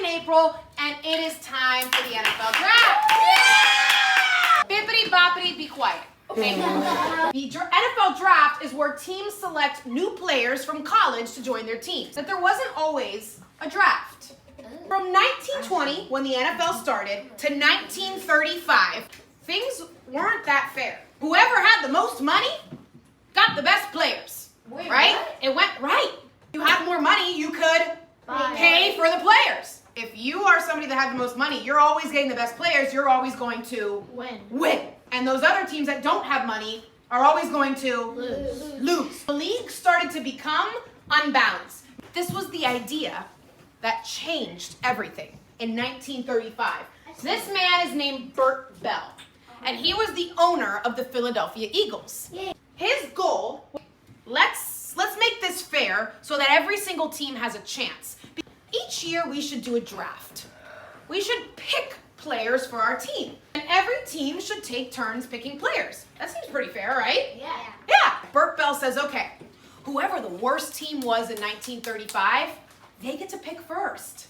April, and it is time for the NFL draft. Yeah! Bippity boppity, be quiet. Okay. The NFL draft is where teams select new players from college to join their teams. But there wasn't always a draft. From 1920, when the NFL started, to 1935, things weren't that fair. Whoever had the most money got the best players. Wait, right? what? It went right. You had more money, you could pay for the players. If you are somebody that had the most money, you're always getting the best players, you're always going to win. And those other teams that don't have money are always going to lose. The league started to become unbalanced. This was the idea that changed everything in 1935. This man is named Bert Bell, and he was the owner of the Philadelphia Eagles. His goal, let's make this fair so that every single team has a chance. Each year we should do a draft. We should pick players for our team. And every team should take turns picking players. That seems pretty fair, right? Yeah. Bert Bell says, okay, whoever the worst team was in 1935, they get to pick first.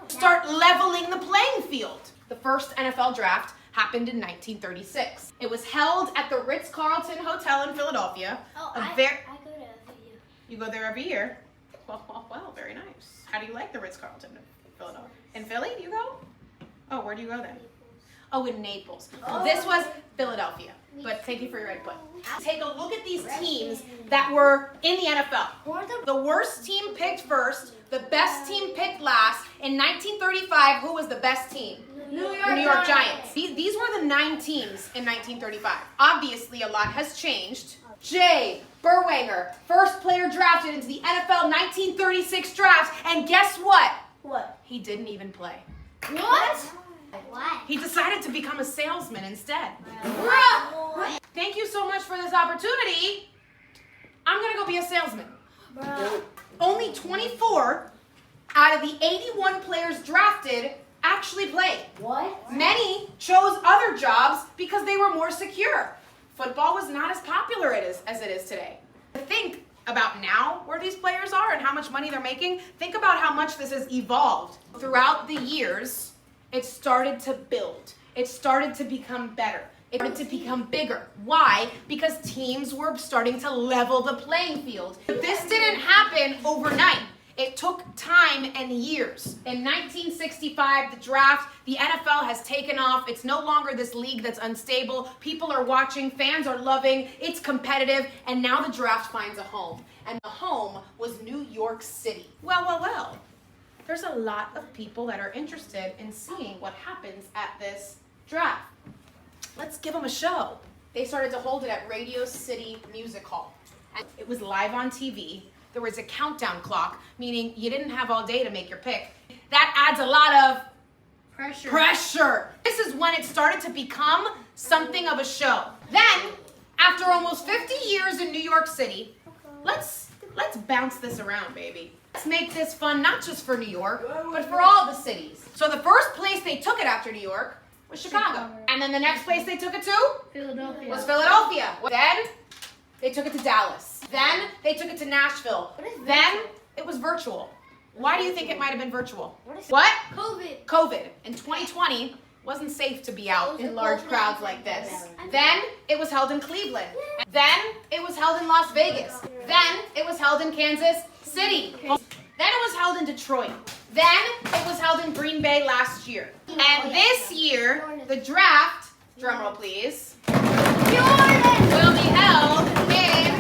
Start leveling the playing field. The first NFL draft happened in 1936. It was held at the Ritz-Carlton Hotel in Philadelphia. I go to every year. You go there every year? Well, very nice. How do you like the Ritz-Carlton in Philadelphia? In Philly, do you go? Oh, where do you go then? Oh, in Naples. This was Philadelphia, but thank you for your input. Take a look at these teams that were in the NFL. The worst team picked first, the best team picked last. In 1935, who was the best team? New York Giants. These were the 9 teams in 1935. Obviously, a lot has changed. Jay Berwanger, first player drafted into the NFL 1936 draft, and guess what? What? He didn't even play. What? He decided to become a salesman instead. Bruh. Thank you so much for this opportunity. I'm gonna go be a salesman. Bruh. Only 24 out of the 81 players drafted actually played. What? Many chose other jobs because they were more secure. Football was not as popular as it is today. Think about now where these players are and how much money they're making. Think about how much this has evolved. Throughout the years, it started to build. It started to become better. It started to become bigger. Why? Because teams were starting to level the playing field. This didn't happen overnight. It took time and years. In 1965, the draft, the NFL has taken off. It's no longer this league that's unstable. People are watching, fans are loving, it's competitive, and now the draft finds a home. And the home was New York City. Well. There's a lot of people that are interested in seeing what happens at this draft. Let's give them a show. They started to hold it at Radio City Music Hall. And it was live on TV. There was a countdown clock, meaning you didn't have all day to make your pick. That adds a lot of pressure. This is when it started to become something of a show. Then, after almost 50 years in New York City, let's bounce this around, baby. Let's make this fun, not just for New York, but for all the cities. So the first place they took it after New York was Chicago. And then the next place they took it to was Philadelphia. Then they took it to Dallas. Then they took it to Nashville. Then it was virtual. Why do you think it might have been virtual? What? COVID. In 2020, wasn't safe to be out in large crowds like this. Then it was held in Cleveland. Then it was held in Las Vegas. Then it was held in Kansas City. Then it was held in Detroit. Then it was held in Green Bay last year. And this year, the draft, drumroll please, will be held in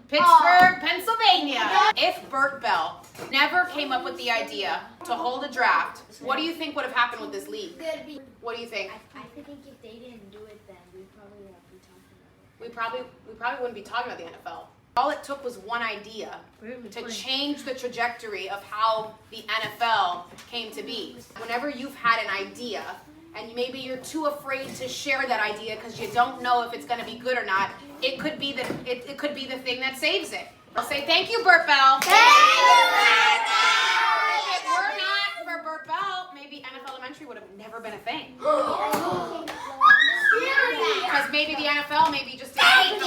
Pittsburgh, Pennsylvania. If Bert Bell never came up with the idea to hold a draft, what do you think would have happened with this league? What do you think? I think if they didn't do it, then we probably wouldn't be talking about it. We probably wouldn't be talking about the NFL. All it took was one idea to change the trajectory of how the NFL came to be. Whenever you've had an idea, and maybe you're too afraid to share that idea because you don't know if it's going to be good or not, it could be the thing that saves it. I'll say thank you, Bert Bell. Thank you, Bert Bell. If it were not for Bert Bell, maybe NFeLementary would have never been a thing. Because maybe the NFL maybe just didn't.